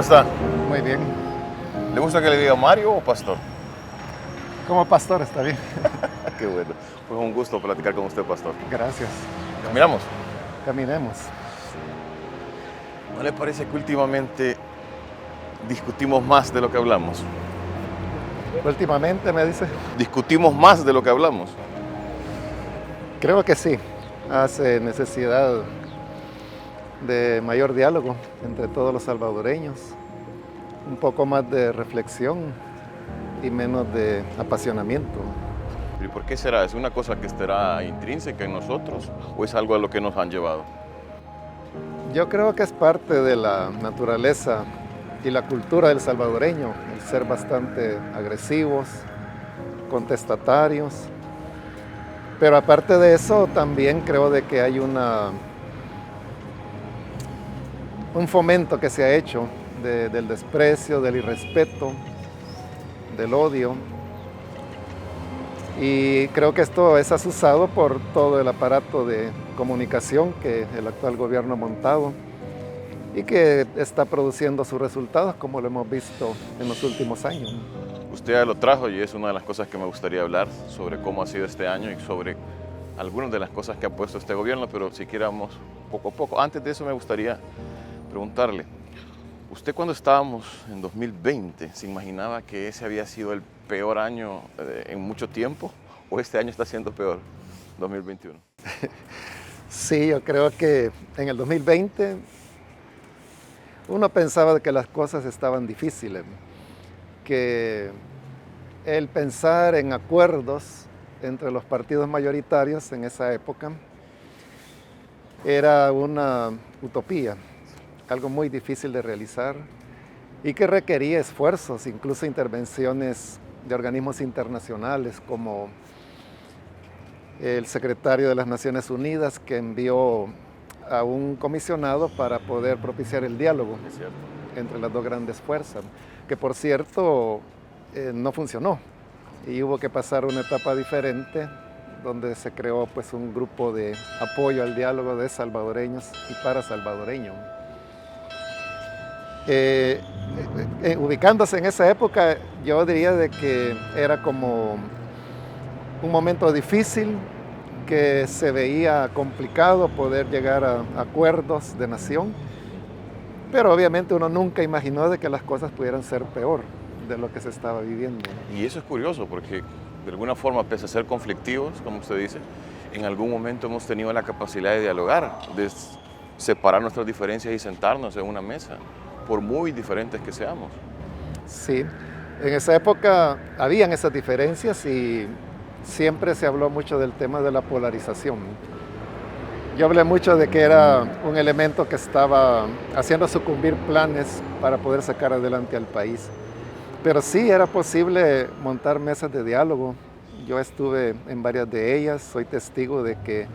¿Cómo está? Muy bien. ¿Le gusta que le diga Mario o Pastor? Como pastor está bien. Qué bueno. Fue un gusto platicar con usted, Pastor. Gracias. Caminamos. Caminemos. ¿No le parece que últimamente discutimos más de lo que hablamos? Últimamente me dice, ¿Discutimos más de lo que hablamos? creo que sí. Hace necesidad de mayor diálogo entre todos los salvadoreños, un poco más de reflexión y menos de apasionamiento. ¿Y por qué será? ¿Es una cosa que estará intrínseca en nosotros o es algo a lo que nos han llevado? Yo creo que es parte de la naturaleza y la cultura del salvadoreño, el ser bastante agresivos, contestatarios. Pero aparte de eso, también creo de que hay un fomento que se ha hecho del desprecio, del irrespeto, del odio. Y creo que esto es asusado por todo el aparato de comunicación que el actual gobierno ha montado y que está produciendo sus resultados, como lo hemos visto en los últimos años. Usted ya lo trajo y es una de las cosas que me gustaría hablar sobre cómo ha sido este año y sobre algunas de las cosas que ha puesto este gobierno, pero si quieramos poco a poco. Antes de eso me gustaría preguntarle, ¿usted cuando estábamos en 2020 se imaginaba que ese había sido el peor año en mucho tiempo o este año está siendo peor, 2021? Sí, yo creo que en el 2020 uno pensaba que las cosas estaban difíciles, que el pensar en acuerdos entre los partidos mayoritarios en esa época era una utopía, algo muy difícil de realizar y que requería esfuerzos, incluso intervenciones de organismos internacionales como el secretario de las Naciones Unidas, que envió a un comisionado para poder propiciar el diálogo entre las dos grandes fuerzas, que por cierto no funcionó y hubo que pasar una etapa diferente donde se creó pues un grupo de apoyo al diálogo de salvadoreños y para salvadoreños. Ubicándose en esa época, yo diría de que era como un momento difícil, que se veía complicado poder llegar a acuerdos de nación, pero obviamente uno nunca imaginó de que las cosas pudieran ser peor de lo que se estaba viviendo. Y eso es curioso porque de alguna forma, pese a ser conflictivos, como usted dice, en algún momento hemos tenido la capacidad de dialogar, de separar nuestras diferencias y sentarnos en una mesa, por muy diferentes que seamos. Sí, en esa época habían esas diferencias y siempre se habló mucho del tema de la polarización. Yo hablé mucho de que era un elemento que estaba haciendo sucumbir planes para poder sacar adelante al país. Pero sí era posible montar mesas de diálogo. Yo estuve en varias de ellas, soy testigo de que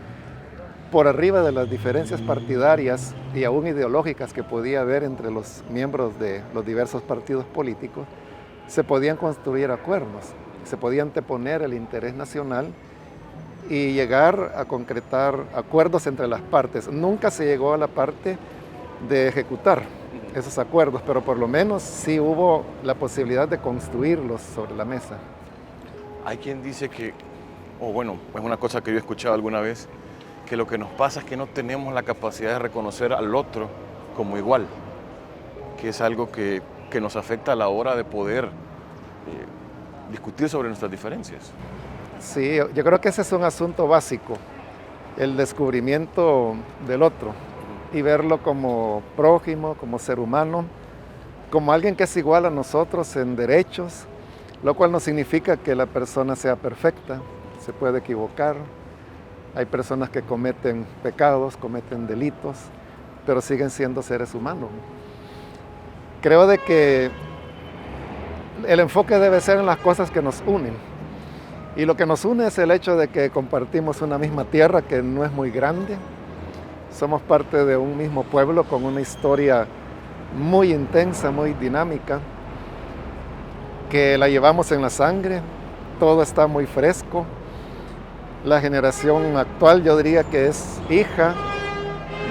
por arriba de las diferencias partidarias y aún ideológicas que podía haber entre los miembros de los diversos partidos políticos, se podían construir acuerdos, se podía anteponer el interés nacional y llegar a concretar acuerdos entre las partes. Nunca se llegó a la parte de ejecutar esos acuerdos, pero por lo menos sí hubo la posibilidad de construirlos sobre la mesa. Hay quien dice que, o bueno, es una cosa que yo he escuchado alguna vez, que lo que nos pasa es que no tenemos la capacidad de reconocer al otro como igual, que es algo que nos afecta a la hora de poder discutir sobre nuestras diferencias. Sí, yo creo que ese es un asunto básico, el descubrimiento del otro y verlo como prójimo, como ser humano, como alguien que es igual a nosotros en derechos, lo cual no significa que la persona sea perfecta, se puede equivocar. Hay personas que cometen pecados, cometen delitos, pero siguen siendo seres humanos. Creo de que el enfoque debe ser en las cosas que nos unen. Y lo que nos une es el hecho de que compartimos una misma tierra que no es muy grande. Somos parte de un mismo pueblo con una historia muy intensa, muy dinámica, que la llevamos en la sangre. Todo está muy fresco. La generación actual yo diría que es hija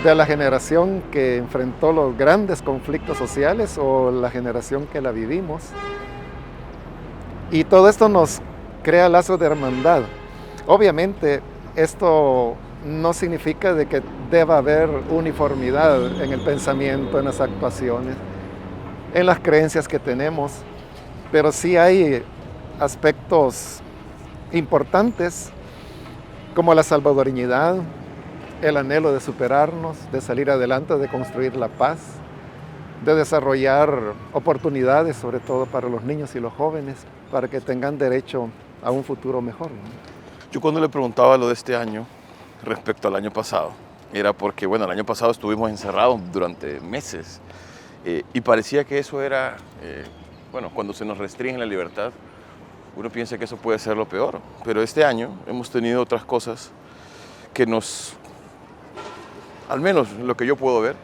de la generación que enfrentó los grandes conflictos sociales o la generación que la vivimos. Y todo esto nos crea lazos de hermandad. Obviamente, esto no significa de que deba haber uniformidad en el pensamiento, en las actuaciones, en las creencias que tenemos, pero sí hay aspectos importantes como la salvadoreñidad, el anhelo de superarnos, de salir adelante, de construir la paz, de desarrollar oportunidades, sobre todo para los niños y los jóvenes, para que tengan derecho a un futuro mejor, ¿no? Yo cuando le preguntaba lo de este año respecto al año pasado, era porque, bueno, el año pasado estuvimos encerrados durante meses y parecía que eso era, bueno, cuando se nos restringe la libertad, uno piensa que eso puede ser lo peor, pero este año hemos tenido otras cosas que nos, al menos lo que yo puedo ver,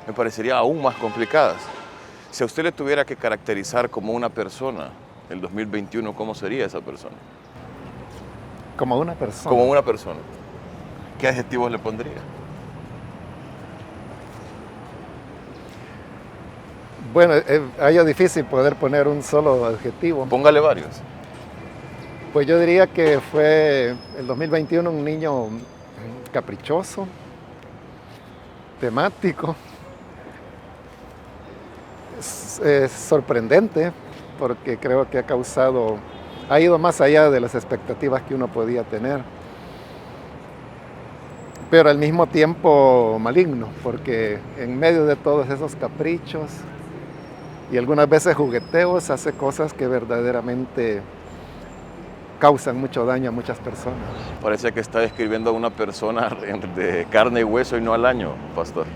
me parecería aún más complicadas. Si a usted le tuviera que caracterizar como una persona el 2021, ¿cómo sería esa persona? Como una persona. Como una persona. ¿Qué adjetivos le pondría? Bueno, es difícil poder poner un solo adjetivo. Póngale varios. Pues yo diría que fue el 2021 un niño caprichoso, temático, es sorprendente porque creo que ha ido más allá de las expectativas que uno podía tener, pero al mismo tiempo maligno, porque en medio de todos esos caprichos y algunas veces jugueteos hace cosas que verdaderamente causan mucho daño a muchas personas. Parece que está describiendo a una persona de carne y hueso y no al año, pastor.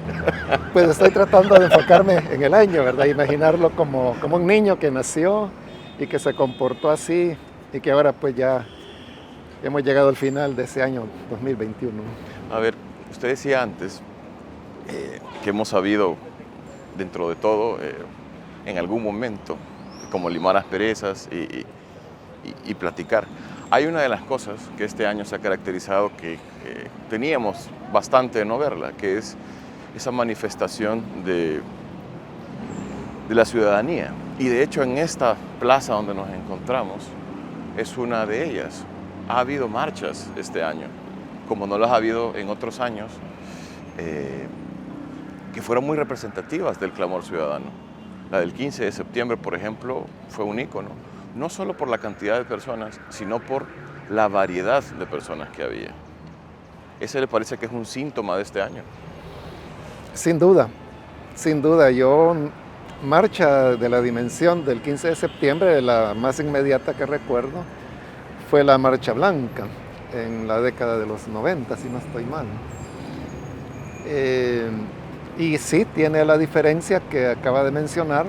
Pues estoy tratando de enfocarme en el año, ¿verdad? Imaginarlo como un niño que nació y que se comportó así y que ahora pues ya hemos llegado al final de ese año 2021. A ver, usted decía antes que hemos sabido, dentro de todo, en algún momento, como limar asperezas y platicar. Hay una de las cosas que este año se ha caracterizado que teníamos bastante de no verla, que es esa manifestación de la ciudadanía. Y de hecho en esta plaza donde nos encontramos es una de ellas. Ha habido marchas este año, como no las ha habido en otros años, que fueron muy representativas del clamor ciudadano. La del 15 de septiembre, por ejemplo, fue un ícono, no solo por la cantidad de personas, sino por la variedad de personas que había. ¿Ese le parece que es un síntoma de este año? Sin duda, sin duda. Marcha de la dimensión del 15 de septiembre, la más inmediata que recuerdo, fue la Marcha Blanca, en la década de los 90, si no estoy mal. Y sí, tiene la diferencia que acaba de mencionar,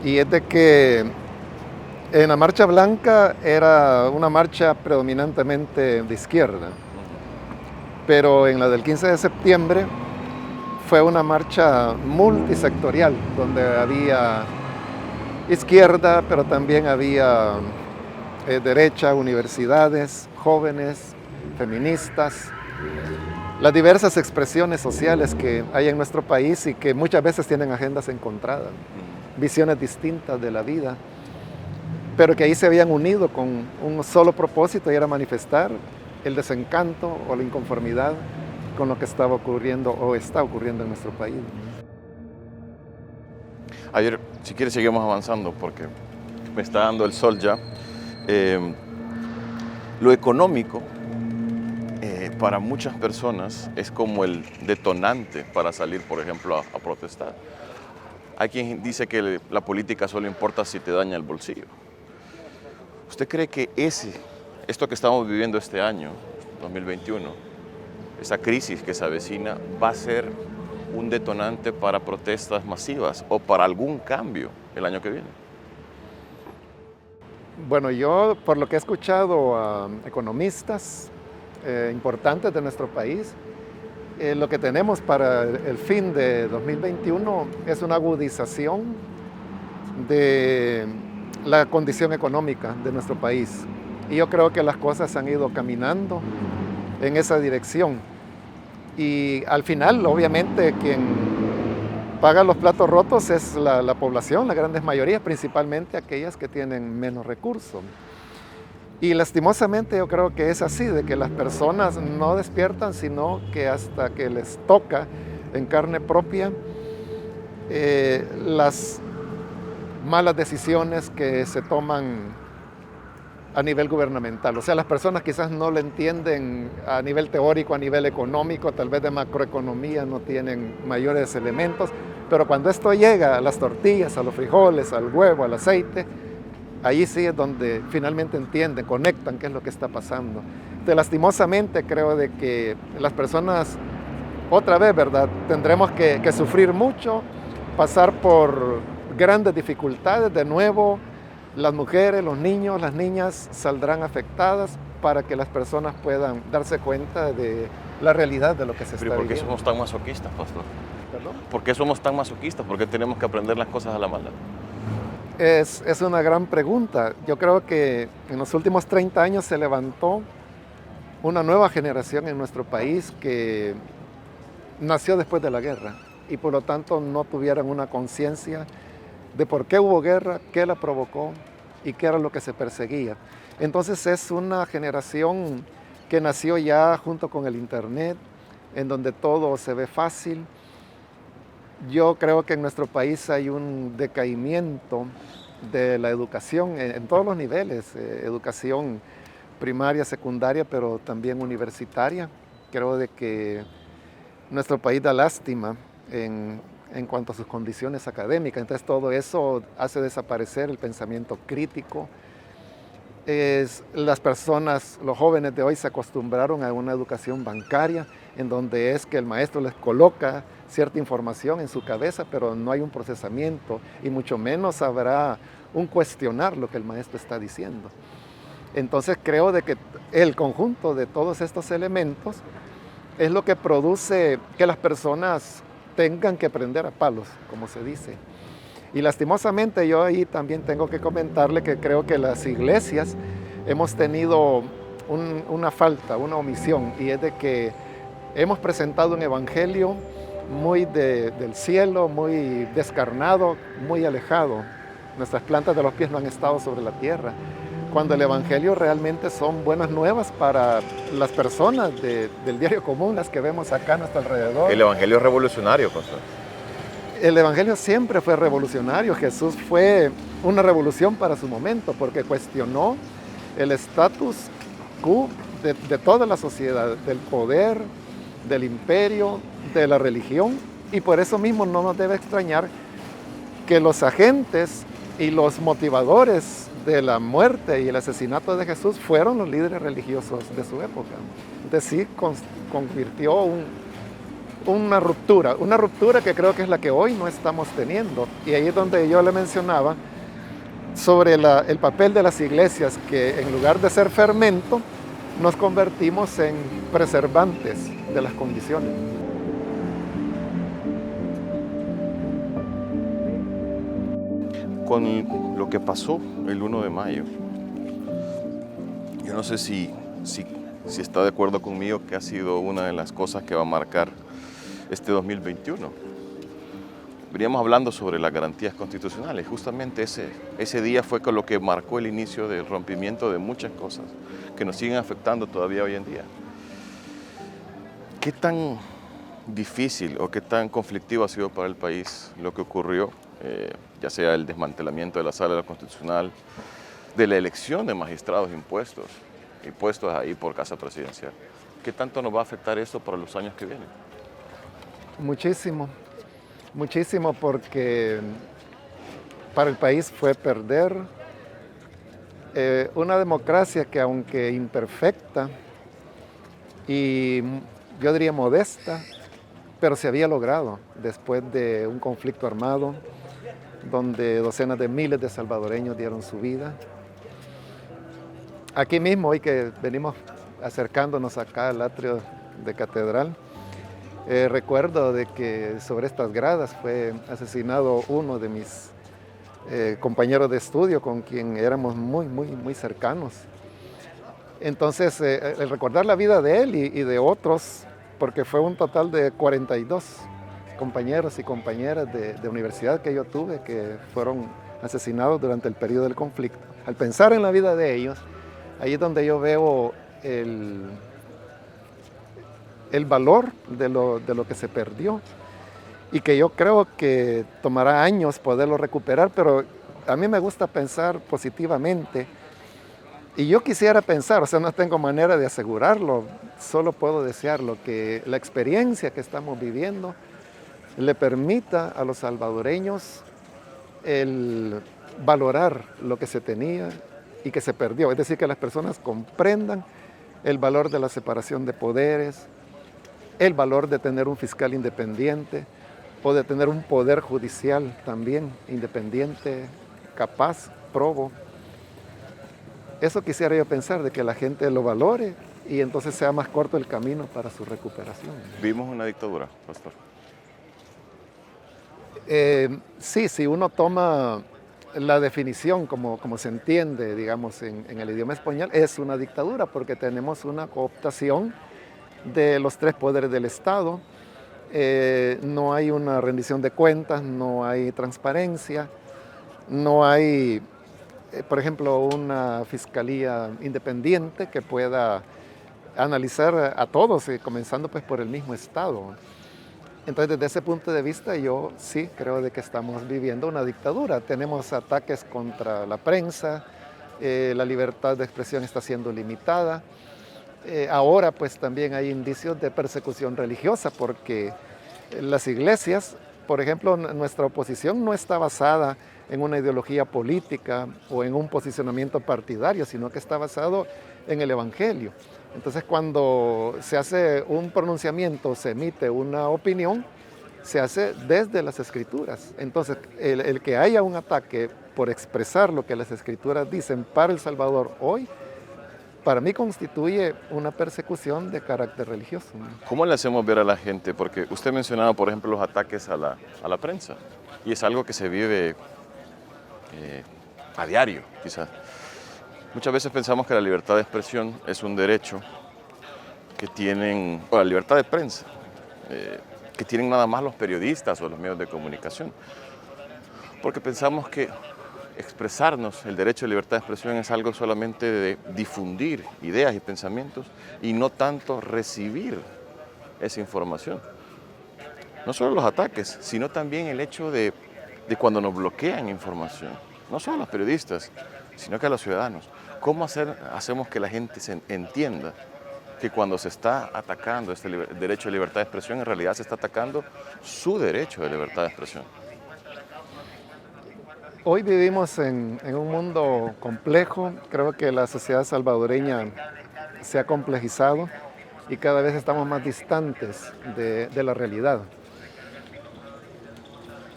y es de que en la Marcha Blanca era una marcha predominantemente de izquierda, pero en la del 15 de septiembre fue una marcha multisectorial, donde había izquierda, pero también había derecha, universidades, jóvenes, feministas, las diversas expresiones sociales que hay en nuestro país y que muchas veces tienen agendas encontradas, visiones distintas de la vida, pero que ahí se habían unido con un solo propósito, y era manifestar el desencanto o la inconformidad con lo que estaba ocurriendo o está ocurriendo en nuestro país. Ayer, si quieres, seguimos avanzando porque me está dando el sol ya. Lo económico para muchas personas es como el detonante para salir, por ejemplo, a protestar. Hay quien dice que la política solo importa si te daña el bolsillo. ¿Usted cree que esto que estamos viviendo este año, 2021, esa crisis que se avecina, va a ser un detonante para protestas masivas o para algún cambio el año que viene? Bueno, yo por lo que he escuchado a economistas importantes de nuestro país, lo que tenemos para el fin de 2021 es una agudización de la condición económica de nuestro país. Y yo creo que las cosas han ido caminando en esa dirección. Y al final, obviamente, quien paga los platos rotos es la población, la grandes mayoría, principalmente aquellas que tienen menos recursos. Y lastimosamente yo creo que es así, de que las personas no despiertan, sino que hasta que les toca en carne propia las malas decisiones que se toman a nivel gubernamental. O sea, las personas quizás no lo entienden a nivel teórico, a nivel económico, tal vez de macroeconomía no tienen mayores elementos, pero cuando esto llega a las tortillas, a los frijoles, al huevo, al aceite, ahí sí es donde finalmente entienden, conectan qué es lo que está pasando. Entonces, lastimosamente creo de que las personas, otra vez, ¿verdad? Tendremos que sufrir mucho, pasar por grandes dificultades de nuevo. Las mujeres, los niños, las niñas saldrán afectadas para que las personas puedan darse cuenta de la realidad de lo que se está ¿Pero por qué viviendo. somos tan masoquistas, pastor? ¿Perdón? ¿Por qué somos tan masoquistas? ¿Por qué tenemos que aprender las cosas a la mala? Es una gran pregunta. Yo creo que en los últimos 30 años se levantó una nueva generación en nuestro país que nació después de la guerra y por lo tanto no tuvieron una conciencia de por qué hubo guerra, qué la provocó y qué era lo que se perseguía. Entonces es una generación que nació ya junto con el Internet, en donde todo se ve fácil. Yo creo que en nuestro país hay un decaimiento de la educación en todos los niveles, educación primaria, secundaria, pero también universitaria. Creo de que nuestro país da lástima en cuanto a sus condiciones académicas. Entonces todo eso hace desaparecer el pensamiento crítico. Las personas, los jóvenes de hoy se acostumbraron a una educación bancaria en donde es que el maestro les coloca cierta información en su cabeza, pero no hay un procesamiento y mucho menos habrá un cuestionar lo que el maestro está diciendo. Entonces creo de que el conjunto de todos estos elementos es lo que produce que las personas tengan que aprender a palos, como se dice. Y lastimosamente yo ahí también tengo que comentarle que creo que las iglesias hemos tenido una falta, una omisión, y es de que hemos presentado un evangelio muy del cielo, muy descarnado, muy alejado. Nuestras plantas de los pies no han estado sobre la tierra, cuando el evangelio realmente son buenas nuevas para las personas del diario común, las que vemos acá a nuestro alrededor. El evangelio es revolucionario, pastor. El evangelio siempre fue revolucionario. Jesús fue una revolución para su momento porque cuestionó el status quo de toda la sociedad, del poder, del imperio, de la religión, y por eso mismo no nos debe extrañar que los agentes y los motivadores de la muerte y el asesinato de Jesús fueron los líderes religiosos de su época. Entonces sí convirtió una ruptura que creo que es la que hoy no estamos teniendo. Y ahí es donde yo le mencionaba sobre el papel de las iglesias, que en lugar de ser fermento, nos convertimos en preservantes de las condiciones. Con lo que pasó el 1 de mayo, yo no sé si está de acuerdo conmigo que ha sido una de las cosas que va a marcar este 2021. Veníamos hablando sobre las garantías constitucionales. Justamente ese día fue con lo que marcó el inicio del rompimiento de muchas cosas que nos siguen afectando todavía hoy en día. ¿Qué tan difícil o qué tan conflictivo ha sido para el país lo que ocurrió, ya sea el desmantelamiento de la Sala Constitucional, de la elección de magistrados impuestos ahí por Casa Presidencial? ¿Qué tanto nos va a afectar esto para los años que vienen? Muchísimo, muchísimo, porque para el país fue perder una democracia que, aunque imperfecta y yo diría modesta, pero se había logrado después de un conflicto armado donde docenas de miles de salvadoreños dieron su vida. Aquí mismo, hoy que venimos acercándonos acá al atrio de Catedral, recuerdo de que sobre estas gradas fue asesinado uno de mis compañeros de estudio con quien éramos muy cercanos. Entonces, el recordar la vida de él y de otros porque fue un total de 42 compañeros y compañeras de universidad que yo tuve que fueron asesinados durante el periodo del conflicto. Al pensar en la vida de ellos, ahí es donde yo veo el valor de lo que se perdió y que yo creo que tomará años poderlo recuperar, pero a mí me gusta pensar positivamente y yo quisiera pensar, o sea, no tengo manera de asegurarlo, solo puedo desearlo, que la experiencia que estamos viviendo le permita a los salvadoreños el valorar lo que se tenía y que se perdió, es decir, que las personas comprendan el valor de la separación de poderes, el valor de tener un fiscal independiente o de tener un poder judicial también independiente, capaz, probo. Eso quisiera yo pensar, de que la gente lo valore y entonces sea más corto el camino para su recuperación. Vimos una dictadura, pastor. Sí, si uno toma la definición como se entiende, digamos, en el idioma español, es una dictadura porque tenemos una cooptación de los tres poderes del Estado. No hay una rendición de cuentas, no hay transparencia, no hay, por ejemplo, una fiscalía independiente que pueda analizar a todos, comenzando pues por el mismo Estado. Entonces, desde ese punto de vista, yo sí creo de que estamos viviendo una dictadura. Tenemos ataques contra la prensa, la libertad de expresión está siendo limitada. Ahora, pues también hay indicios de persecución religiosa, porque las iglesias, por ejemplo, nuestra oposición no está basada en una ideología política o en un posicionamiento partidario, sino que está basado en el Evangelio. Entonces, cuando se hace un pronunciamiento, se emite una opinión, se hace desde las Escrituras. Entonces, el que haya un ataque por expresar lo que las Escrituras dicen para El Salvador hoy, para mí constituye una persecución de carácter religioso. ¿Cómo le hacemos ver a la gente? Porque usted mencionaba, por ejemplo, los ataques a la prensa, y es algo que se vive a diario, quizás. Muchas veces pensamos que la libertad de expresión es un derecho que tienen, o la libertad de prensa, que tienen nada más los periodistas o los medios de comunicación. Porque pensamos que expresarnos, el derecho de libertad de expresión es algo solamente de difundir ideas y pensamientos y no tanto recibir esa información. No solo los ataques, sino también el hecho de cuando nos bloquean información, no solo a los periodistas, sino que a los ciudadanos. ¿Cómo hacemos que la gente se entienda que cuando se está atacando este derecho de libertad de expresión, en realidad se está atacando su derecho de libertad de expresión? Hoy vivimos en un mundo complejo. Creo que la sociedad salvadoreña se ha complejizado y cada vez estamos más distantes de la realidad.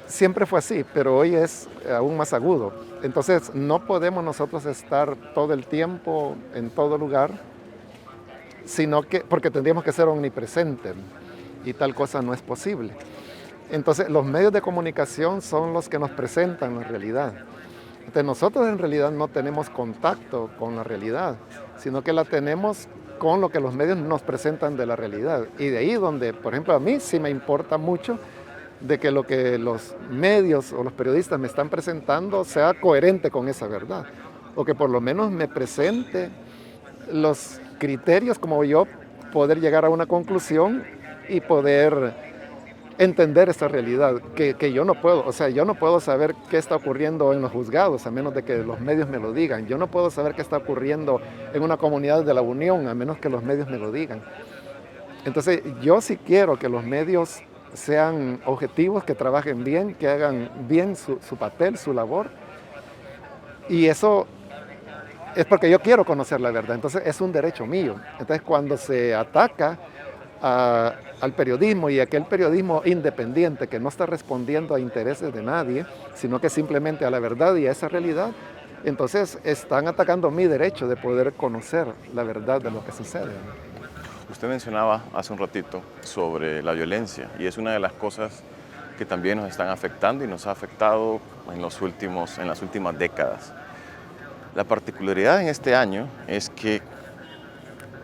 Siempre fue así, pero hoy es aún más agudo. Entonces, no podemos nosotros estar todo el tiempo en todo lugar, sino que, porque tendríamos que ser omnipresentes y tal cosa no es posible. Entonces, los medios de comunicación son los que nos presentan la realidad. Entonces, nosotros en realidad no tenemos contacto con la realidad, sino que la tenemos con lo que los medios nos presentan de la realidad. Y de ahí donde, por ejemplo, a mí sí me importa mucho de que lo que los medios o los periodistas me están presentando sea coherente con esa verdad, o que por lo menos me presente los criterios como yo poder llegar a una conclusión y poder entender esta realidad, que yo no puedo, o sea, yo no puedo saber qué está ocurriendo en los juzgados a menos de que los medios me lo digan. Yo no puedo saber qué está ocurriendo en una comunidad de la Unión a menos que los medios me lo digan. Entonces, yo sí quiero que los medios sean objetivos, que trabajen bien, que hagan bien su papel, su labor. Y eso es porque yo quiero conocer la verdad. Entonces, es un derecho mío. Entonces, cuando se ataca al periodismo y aquel periodismo independiente que no está respondiendo a intereses de nadie, sino que simplemente a la verdad y a esa realidad, entonces están atacando mi derecho de poder conocer la verdad de lo que sucede. Usted mencionaba hace un ratito sobre la violencia y es una de las cosas que también nos están afectando y nos ha afectado en las últimas décadas. La particularidad en este año es que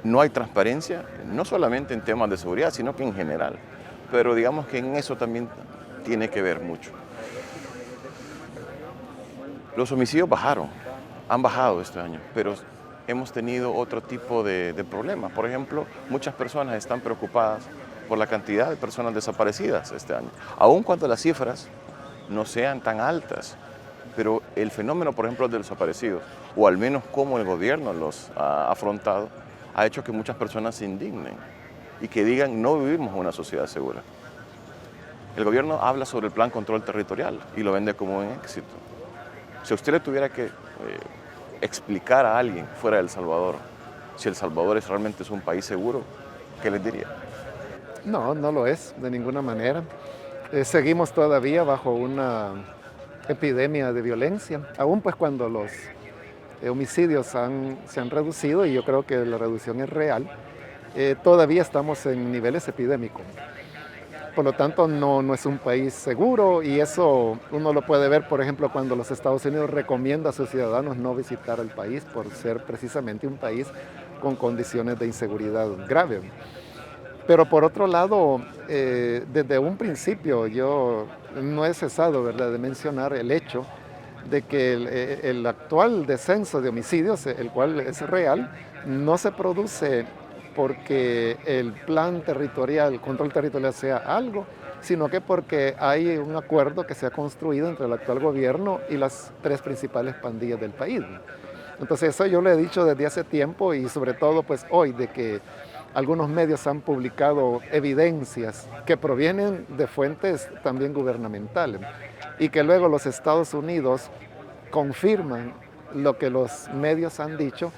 no hay transparencia, no solamente en temas de seguridad, sino que en general. Pero digamos que en eso también tiene que ver mucho. Los homicidios han bajado este año, pero hemos tenido otro tipo de problemas. Por ejemplo, muchas personas están preocupadas por la cantidad de personas desaparecidas este año, aun cuando las cifras no sean tan altas. Pero el fenómeno, por ejemplo, de los desaparecidos, o al menos cómo el gobierno los ha afrontado, ha hecho que muchas personas se indignen y que digan no vivimos en una sociedad segura. El gobierno habla sobre el plan control territorial y lo vende como un éxito. Si usted le tuviera que explicar a alguien fuera de El Salvador si El Salvador realmente es un país seguro, ¿qué les diría? No, no lo es de ninguna manera. Seguimos todavía bajo una epidemia de violencia, aún pues cuando los homicidios se han reducido, y yo creo que la reducción es real, todavía estamos en niveles epidémicos. Por lo tanto, no es un país seguro, y eso uno lo puede ver, por ejemplo, cuando los Estados Unidos recomienda a sus ciudadanos no visitar el país por ser precisamente un país con condiciones de inseguridad grave. Pero por otro lado, desde un principio yo no he cesado, ¿verdad?, de mencionar el hecho de que el actual descenso de homicidios, el cual es real, no se produce porque el plan territorial, el control territorial sea algo, sino que porque hay un acuerdo que se ha construido entre el actual gobierno y las tres principales pandillas del país. Entonces eso yo lo he dicho desde hace tiempo, y sobre todo pues hoy, de que algunos medios han publicado evidencias que provienen de fuentes también gubernamentales y que luego los Estados Unidos confirman lo que los medios han dicho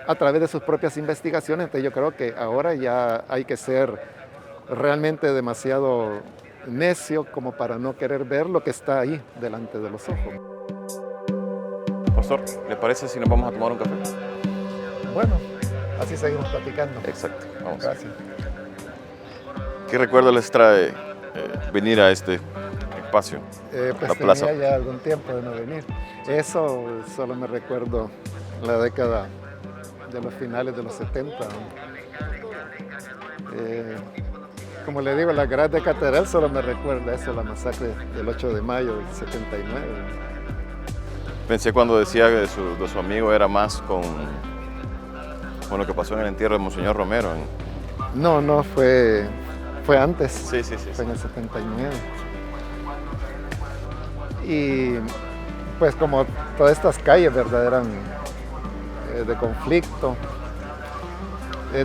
a través de sus propias investigaciones. Entonces yo creo que ahora ya hay que ser realmente demasiado necio como para no querer ver lo que está ahí delante de los ojos. Pastor, ¿le parece si nos vamos a tomar un café? Bueno, así seguimos platicando. Exacto, vamos. Gracias. ¿Qué recuerdo les trae venir a este espacio, Pues la plaza? tenía ya algún tiempo de no venir. Eso solo me recuerdo la década de los finales de los 70. Como le digo, la Grada de Catedral solo me recuerda eso, la masacre del 8 de mayo del 79. Pensé cuando decía que de su amigo era más con lo que pasó en el entierro de Monseñor Romero. No, fue antes. Sí. Fue en el 79. Y pues como todas estas calles, ¿verdad?, eran de conflicto.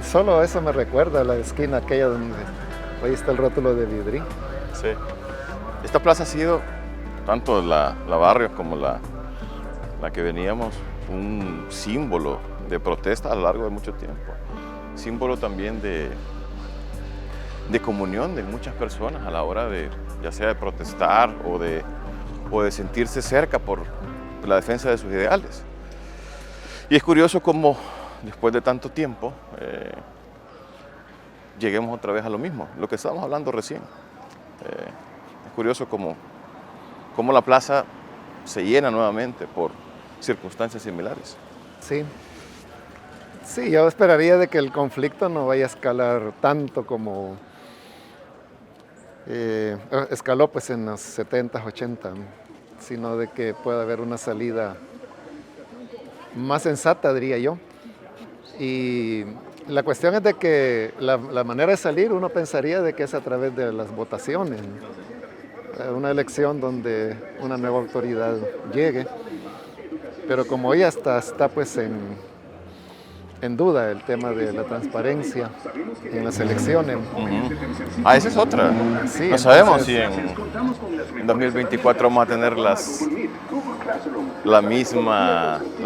Solo eso me recuerda, la esquina aquella donde ahí está el rótulo de Vidrí. Sí. Esta plaza ha sido, tanto la Barrios como la que veníamos, un símbolo de protesta a lo largo de mucho tiempo. Símbolo también de comunión de muchas personas a la hora de, ya sea de protestar o de sentirse cerca por la defensa de sus ideales. Y es curioso cómo después de tanto tiempo lleguemos otra vez a lo mismo, lo que estábamos hablando recién. Es curioso cómo la plaza se llena nuevamente por circunstancias similares. Sí, yo esperaría de que el conflicto no vaya a escalar tanto como escaló pues en los 70, 80, sino de que pueda haber una salida más sensata, diría yo. Y la cuestión es de que la manera de salir, uno pensaría de que es a través de las votaciones, una elección donde una nueva autoridad llegue, pero como ya está pues en duda el tema de la transparencia en las elecciones. Uh-huh. Esa es otra. Sí, no sabemos si en 2024 vamos a tener la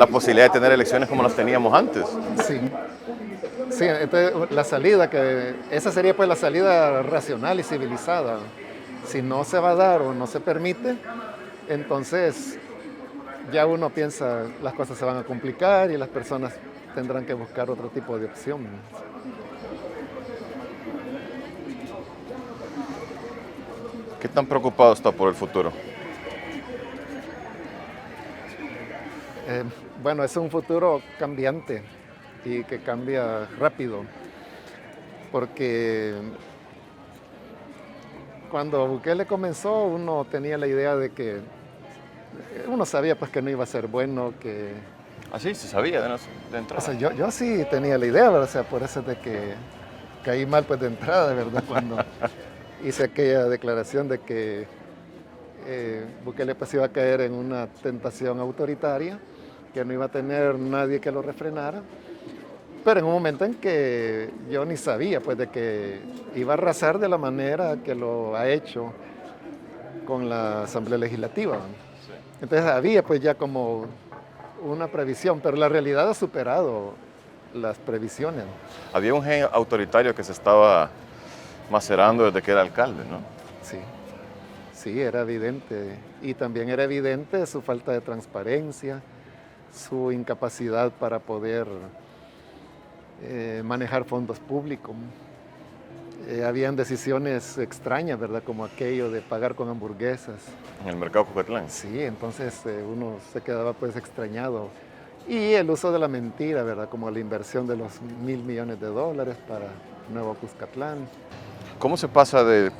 posibilidad de tener elecciones como las teníamos antes. Sí, entonces la salida, esa sería pues la salida racional y civilizada. Si no se va a dar o no se permite, entonces ya uno piensa las cosas se van a complicar y las personas tendrán que buscar otro tipo de opción. ¿Qué tan preocupado está por el futuro? Bueno, es un futuro cambiante y que cambia rápido, porque cuando Bukele comenzó uno tenía la idea de que uno sabía pues que no iba a ser bueno, que... Así se sabía de O entrada. sea, yo sí tenía la idea, ¿verdad? O sea, por eso es de que caí mal pues de entrada, de verdad, cuando hice aquella declaración de que Bukele pues iba a caer en una tentación autoritaria, que no iba a tener nadie que lo refrenara, pero en un momento en que yo ni sabía pues de que iba a arrasar de la manera que lo ha hecho con la Asamblea Legislativa. Sí. Entonces había pues ya como una previsión, pero la realidad ha superado las previsiones. Había un gen autoritario que se estaba macerando desde que era alcalde, ¿no? Sí, sí, era evidente. Y también era evidente su falta de transparencia, su incapacidad para poder manejar fondos públicos. Habían decisiones extrañas, ¿verdad? Como aquello de pagar con hamburguesas. En el mercado Cucatlán. Sí, entonces uno se quedaba pues extrañado. Y el uso de la mentira, ¿verdad? Como la inversión de los $1.000 millones para Nuevo Cuscatlán. ¿Cómo se pasa de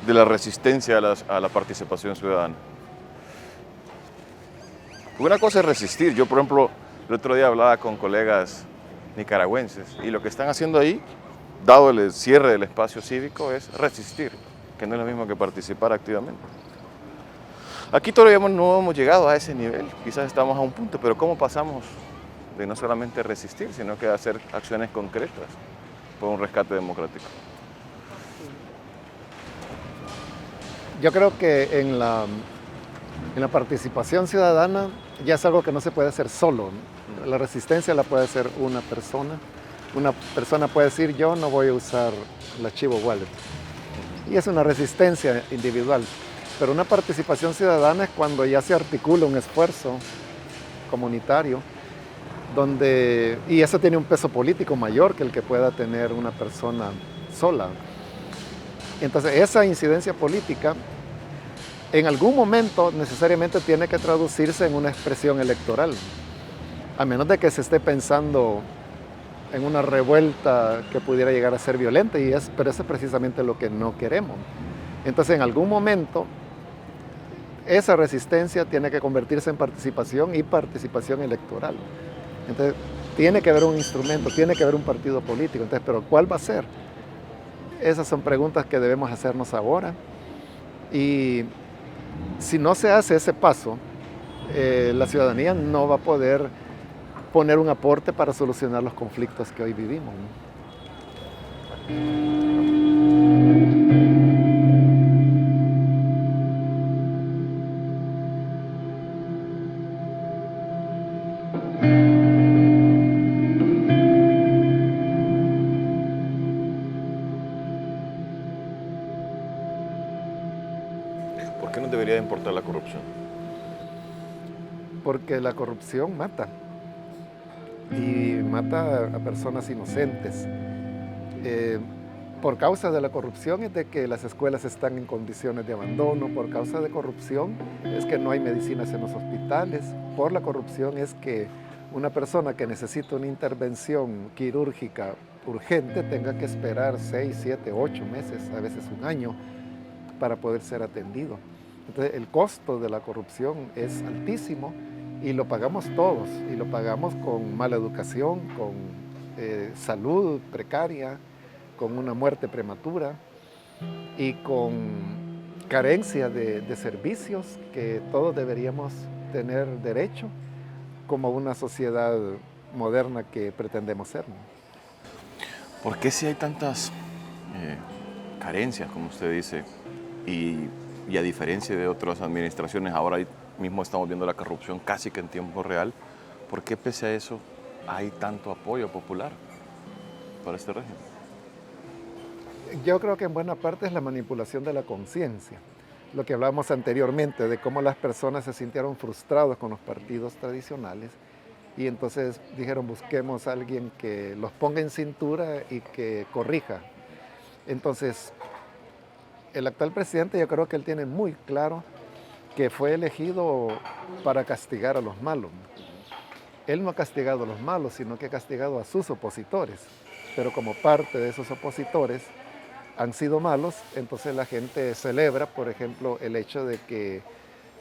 la resistencia a la participación ciudadana? Una cosa es resistir. Yo, por ejemplo, el otro día hablaba con colegas nicaragüenses y lo que están haciendo ahí, dado el cierre del espacio cívico, es resistir, que no es lo mismo que participar activamente. Aquí todavía no hemos llegado a ese nivel, quizás estamos a un punto, pero ¿cómo pasamos de no solamente resistir, sino que hacer acciones concretas por un rescate democrático? Yo creo que en la participación ciudadana ya es algo que no se puede hacer solo. La resistencia la puede hacer una persona. Una persona puede decir, yo no voy a usar el archivo wallet. Y es una resistencia individual. Pero una participación ciudadana es cuando ya se articula un esfuerzo comunitario, y eso tiene un peso político mayor que el que pueda tener una persona sola. Entonces, esa incidencia política en algún momento necesariamente tiene que traducirse en una expresión electoral, a menos de que se esté pensando en una revuelta que pudiera llegar a ser violenta, pero eso es precisamente lo que no queremos. Entonces, en algún momento, esa resistencia tiene que convertirse en participación y participación electoral. Entonces, tiene que haber un instrumento, tiene que haber un partido político. Entonces, ¿pero cuál va a ser? Esas son preguntas que debemos hacernos ahora. Y si no se hace ese paso, la ciudadanía no va a poder poner un aporte para solucionar los conflictos que hoy vivimos, ¿no? ¿Por qué nos debería importar la corrupción? Porque la corrupción mata, y mata a personas inocentes. Por causa de la corrupción es de que las escuelas están en condiciones de abandono, por causa de corrupción es que no hay medicinas en los hospitales, por la corrupción es que una persona que necesita una intervención quirúrgica urgente tenga que esperar 6, 7, 8 meses, a veces un año, para poder ser atendido. Entonces el costo de la corrupción es altísimo y lo pagamos todos, y lo pagamos con mala educación, con salud precaria, con una muerte prematura y con carencia de servicios que todos deberíamos tener derecho como una sociedad moderna que pretendemos ser, ¿no? ¿Por qué si hay tantas carencias, como usted dice, y a diferencia de otras administraciones, ahora mismo estamos viendo la corrupción casi que en tiempo real, ¿por qué pese a eso hay tanto apoyo popular para este régimen? Yo creo que en buena parte es la manipulación de la conciencia. Lo que hablábamos anteriormente, de cómo las personas se sintieron frustrados con los partidos tradicionales y entonces dijeron busquemos a alguien que los ponga en cintura y que corrija. Entonces, el actual presidente yo creo que él tiene muy claro que fue elegido para castigar a los malos. él no ha castigado a los malos, sino que ha castigado a sus opositores. Pero como parte de esos opositores han sido malos, entonces la gente celebra, por ejemplo, el hecho de que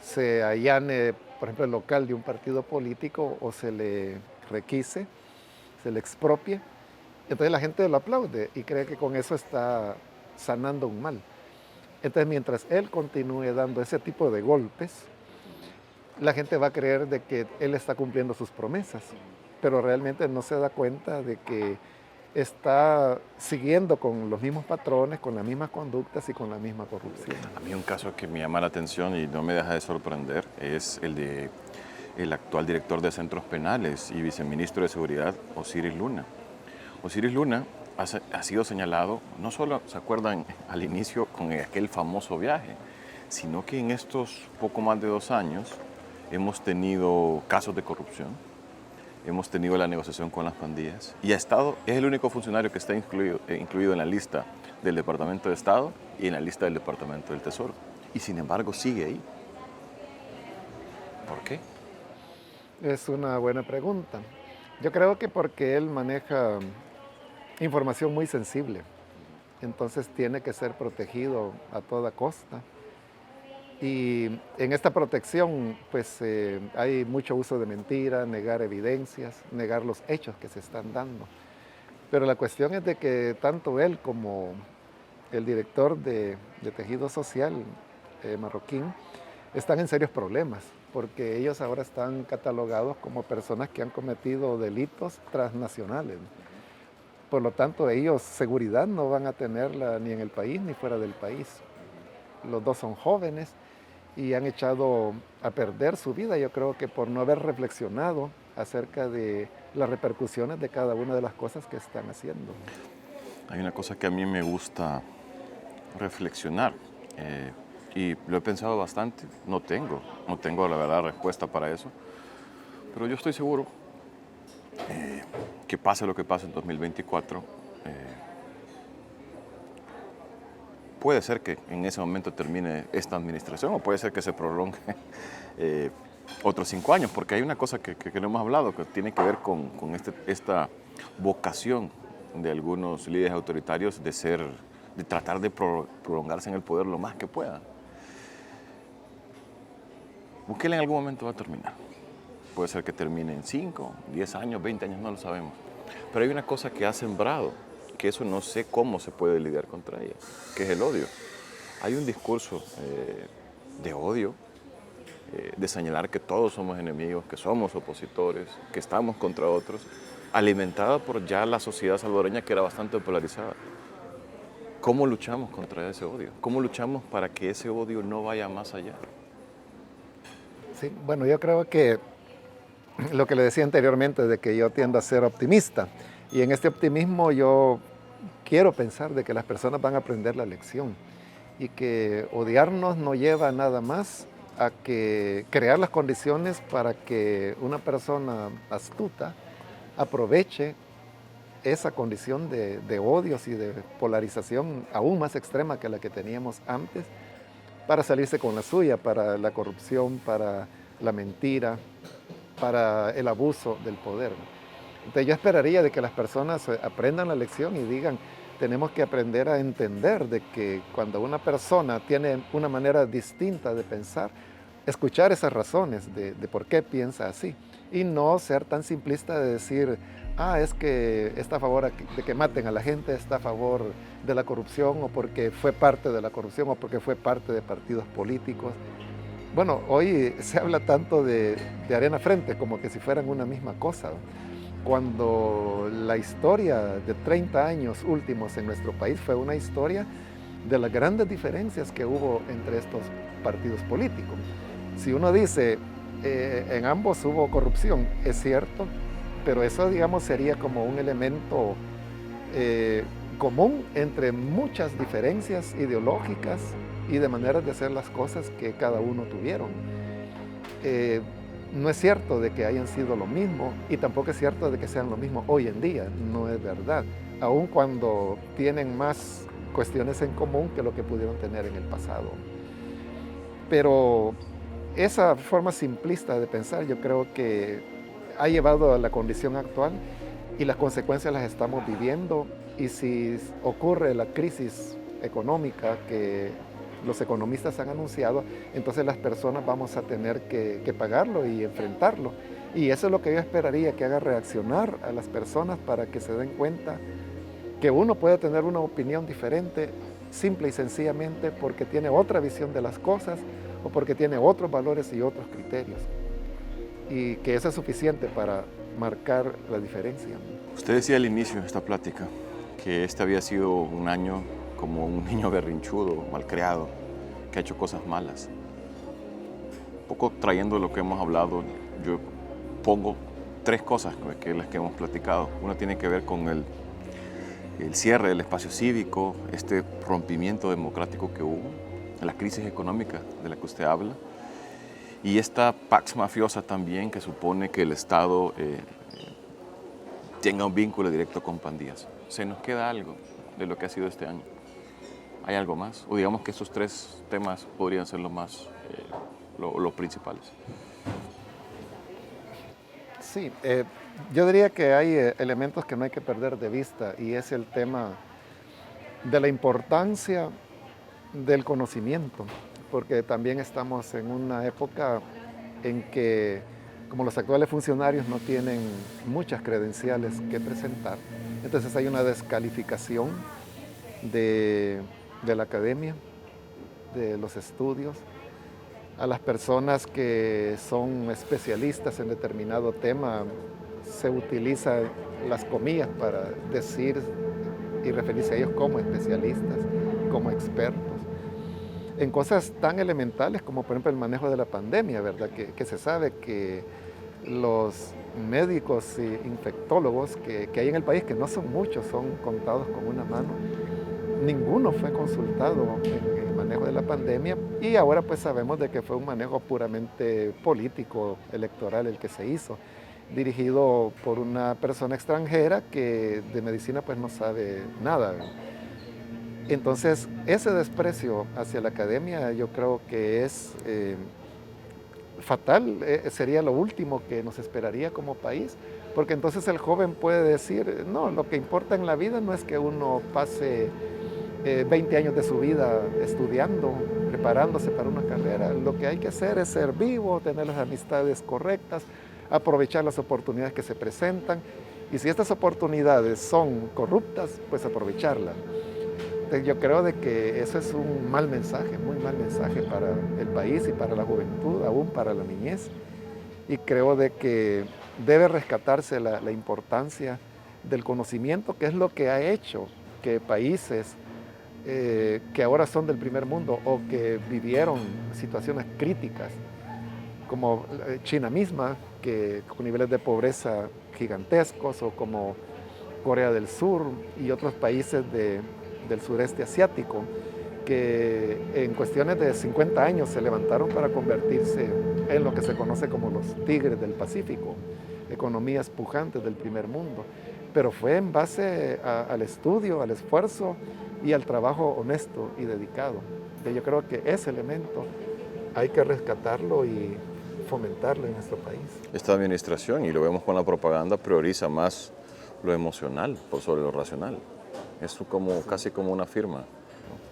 se allane, por ejemplo, el local de un partido político o se le requise, se le expropie. Entonces la gente lo aplaude y cree que con eso está sanando un mal. Entonces mientras él continúe dando ese tipo de golpes, la gente va a creer de que él está cumpliendo sus promesas, pero realmente no se da cuenta de que está siguiendo con los mismos patrones, con las mismas conductas y con la misma corrupción. A mí un caso que me llama la atención y no me deja de sorprender es el de el actual director de centros penales y viceministro de Seguridad, Osiris Luna. Osiris Luna ha sido señalado, no solo, ¿se acuerdan al inicio con aquel famoso viaje, sino que en estos poco más de 2 años hemos tenido casos de corrupción, hemos tenido la negociación con las pandillas y es el único funcionario que está incluido en la lista del Departamento de Estado y en la lista del Departamento del Tesoro. Y sin embargo sigue ahí. ¿Por qué? Es una buena pregunta. Yo creo que porque él maneja información muy sensible, entonces tiene que ser protegido a toda costa. Y en esta protección pues hay mucho uso de mentira, negar evidencias, negar los hechos que se están dando. Pero la cuestión es de que tanto él como el director de Tejido Social marroquín están en serios problemas, porque ellos ahora están catalogados como personas que han cometido delitos transnacionales. Por lo tanto, ellos seguridad no van a tenerla ni en el país ni fuera del país. Los dos son jóvenes y han echado a perder su vida, yo creo que por no haber reflexionado acerca de las repercusiones de cada una de las cosas que están haciendo. Hay una cosa que a mí me gusta reflexionar y lo he pensado bastante, no tengo la verdad respuesta para eso, pero yo estoy seguro que pase lo que pase en 2024, puede ser que en ese momento termine esta administración o puede ser que se prolongue otros 5 años, porque hay una cosa que no hemos hablado, que tiene que ver con esta vocación de algunos líderes autoritarios de tratar de prolongarse en el poder lo más que puedan. Bukele en algún momento va a terminar. Puede ser que termine en 5, 10 años, 20 años, no lo sabemos. Pero hay una cosa que ha sembrado, que eso no sé cómo se puede lidiar contra ella, que es el odio. Hay un discurso de odio, de señalar que todos somos enemigos, que somos opositores, que estamos contra otros, alimentada por ya la sociedad salvadoreña que era bastante polarizada. ¿Cómo luchamos contra ese odio? ¿Cómo luchamos para que ese odio no vaya más allá? Sí, bueno, yo creo que lo que le decía anteriormente de que yo tiendo a ser optimista y en este optimismo yo quiero pensar de que las personas van a aprender la lección y que odiarnos no lleva nada más a que crear las condiciones para que una persona astuta aproveche esa condición de odios y de polarización aún más extrema que la que teníamos antes para salirse con la suya, para la corrupción, para la mentira, para el abuso del poder. Entonces yo esperaría de que las personas aprendan la lección y digan, tenemos que aprender a entender de que cuando una persona tiene una manera distinta de pensar, escuchar esas razones de por qué piensa así y no ser tan simplista de decir, es que está a favor de que maten a la gente, está a favor de la corrupción o porque fue parte de la corrupción o porque fue parte de partidos políticos. Bueno, hoy se habla tanto de arena frente como que si fueran una misma cosa, cuando la historia de 30 años últimos en nuestro país fue una historia de las grandes diferencias que hubo entre estos partidos políticos. Si uno dice, en ambos hubo corrupción, es cierto, pero eso, digamos, sería como un elemento común entre muchas diferencias ideológicas y de maneras de hacer las cosas que cada uno tuvieron. No es cierto de que hayan sido lo mismo y tampoco es cierto de que sean lo mismo hoy en día, no es verdad, aun cuando tienen más cuestiones en común que lo que pudieron tener en el pasado. Pero esa forma simplista de pensar yo creo que ha llevado a la condición actual y las consecuencias las estamos viviendo. Y si ocurre la crisis económica que los economistas han anunciado, entonces las personas vamos a tener que pagarlo y enfrentarlo. Y eso es lo que yo esperaría, que haga reaccionar a las personas para que se den cuenta que uno puede tener una opinión diferente, simple y sencillamente porque tiene otra visión de las cosas o porque tiene otros valores y otros criterios. Y que eso es suficiente para marcar la diferencia. Usted decía al inicio de esta plática que este había sido un año como un niño berrinchudo, malcriado, que ha hecho cosas malas. Un poco trayendo lo que hemos hablado, yo pongo 3 cosas que las que hemos platicado. Una tiene que ver con el cierre del espacio cívico, este rompimiento democrático que hubo, la crisis económica de la que usted habla, y esta pax mafiosa también que supone que el Estado tenga un vínculo directo con pandillas. ¿Se nos queda algo de lo que ha sido este año? ¿Hay algo más? O digamos que esos 3 temas podrían ser los principales. Sí, yo diría que hay elementos que no hay que perder de vista y es el tema de la importancia del conocimiento, porque también estamos en una época en que, como los actuales funcionarios no tienen muchas credenciales que presentar, entonces hay una descalificación de la academia, de los estudios. A las personas que son especialistas en determinado tema se utilizan las comillas para decir y referirse a ellos como especialistas, como expertos, en cosas tan elementales como por ejemplo el manejo de la pandemia, ¿verdad? Que se sabe que los médicos e infectólogos que hay en el país, que no son muchos, son contados con una mano, ninguno fue consultado en el manejo de la pandemia y ahora pues sabemos de que fue un manejo puramente político, electoral el que se hizo, dirigido por una persona extranjera que de medicina pues no sabe nada. Entonces ese desprecio hacia la academia yo creo que es fatal, sería lo último que nos esperaría como país, porque entonces el joven puede decir, no, lo que importa en la vida no es que uno pase 20 años de su vida estudiando, preparándose para una carrera. Lo que hay que hacer es ser vivo, tener las amistades correctas, aprovechar las oportunidades que se presentan y si estas oportunidades son corruptas, pues aprovecharlas. Entonces yo creo de que eso es un mal mensaje, muy mal mensaje para el país y para la juventud, aún para la niñez. Y creo de que debe rescatarse la importancia del conocimiento, que es lo que ha hecho que países que ahora son del primer mundo o que vivieron situaciones críticas, como China misma, que con niveles de pobreza gigantescos, o como Corea del Sur y otros países del sureste asiático, que en cuestiones de 50 años se levantaron para convertirse en lo que se conoce como los tigres del Pacífico, economías pujantes del primer mundo. Pero fue en base al estudio, al esfuerzo y al trabajo honesto y dedicado. Yo creo que ese elemento hay que rescatarlo y fomentarlo en nuestro país. Esta administración, y lo vemos con la propaganda, prioriza más lo emocional por sobre lo racional. Es como, casi como una firma.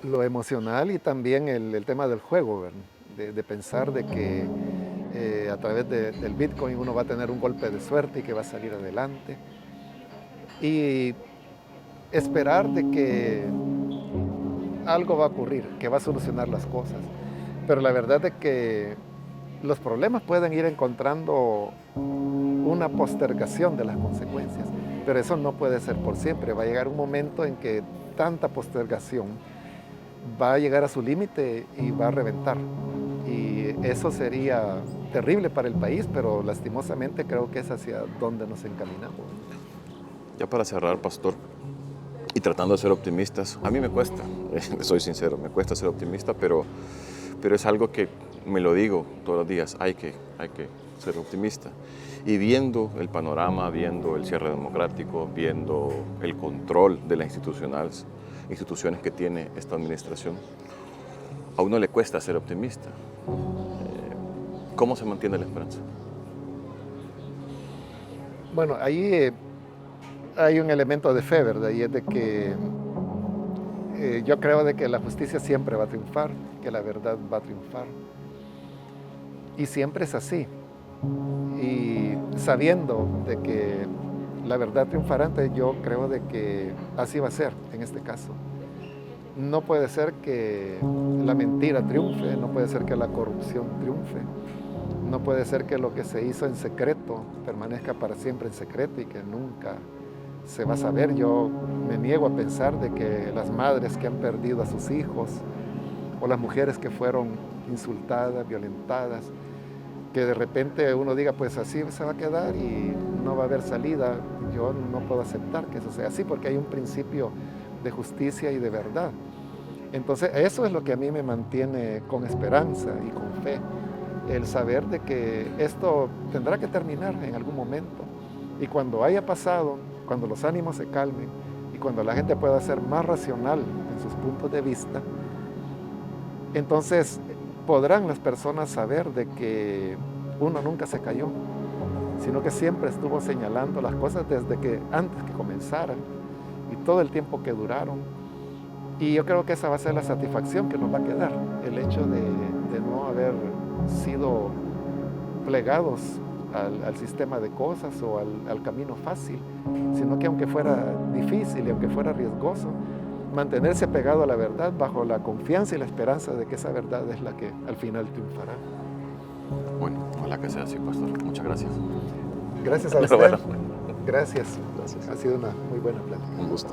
Lo emocional y también el tema del juego, ¿verdad? De pensar de que a través del Bitcoin uno va a tener un golpe de suerte y que va a salir adelante. Y esperar de que algo va a ocurrir, que va a solucionar las cosas. Pero la verdad es que los problemas pueden ir encontrando una postergación de las consecuencias, pero eso no puede ser por siempre. Va a llegar un momento en que tanta postergación va a llegar a su límite y va a reventar. Y eso sería terrible para el país, pero lastimosamente creo que es hacia donde nos encaminamos. Ya para cerrar, pastor, y tratando de ser optimistas, a mí me cuesta, soy sincero, me cuesta ser optimista, pero es algo que me lo digo todos los días, hay que ser optimista. Y viendo el panorama, viendo el cierre democrático, viendo el control de las instituciones que tiene esta administración, a uno le cuesta ser optimista. ¿Cómo se mantiene la esperanza? Bueno, ahí hay un elemento de fe, ¿verdad? Y es de que yo creo de que la justicia siempre va a triunfar, que la verdad va a triunfar. Y siempre es así. Y sabiendo de que la verdad triunfará, entonces yo creo de que así va a ser en este caso. No puede ser que la mentira triunfe, no puede ser que la corrupción triunfe, no puede ser que lo que se hizo en secreto permanezca para siempre en secreto y que nunca se va a saber. Yo me niego a pensar de que las madres que han perdido a sus hijos o las mujeres que fueron insultadas, violentadas, que de repente uno diga, pues así se va a quedar y no va a haber salida. Yo no puedo aceptar que eso sea así porque hay un principio de justicia y de verdad. Entonces eso es lo que a mí me mantiene con esperanza y con fe, el saber de que esto tendrá que terminar en algún momento. Y cuando haya pasado, cuando los ánimos se calmen y cuando la gente pueda ser más racional en sus puntos de vista, entonces podrán las personas saber de que uno nunca se cayó, sino que siempre estuvo señalando las cosas desde que antes que comenzaran y todo el tiempo que duraron. Y yo creo que esa va a ser la satisfacción que nos va a quedar, el hecho de no haber sido plegados al sistema de cosas o al camino fácil, sino que aunque fuera difícil y aunque fuera riesgoso, mantenerse pegado a la verdad bajo la confianza y la esperanza de que esa verdad es la que al final triunfará. Bueno, ojalá que sea así, pastor. Muchas gracias. Gracias a usted. Bueno. Gracias. Gracias. Ha sido una muy buena plática. Un gusto.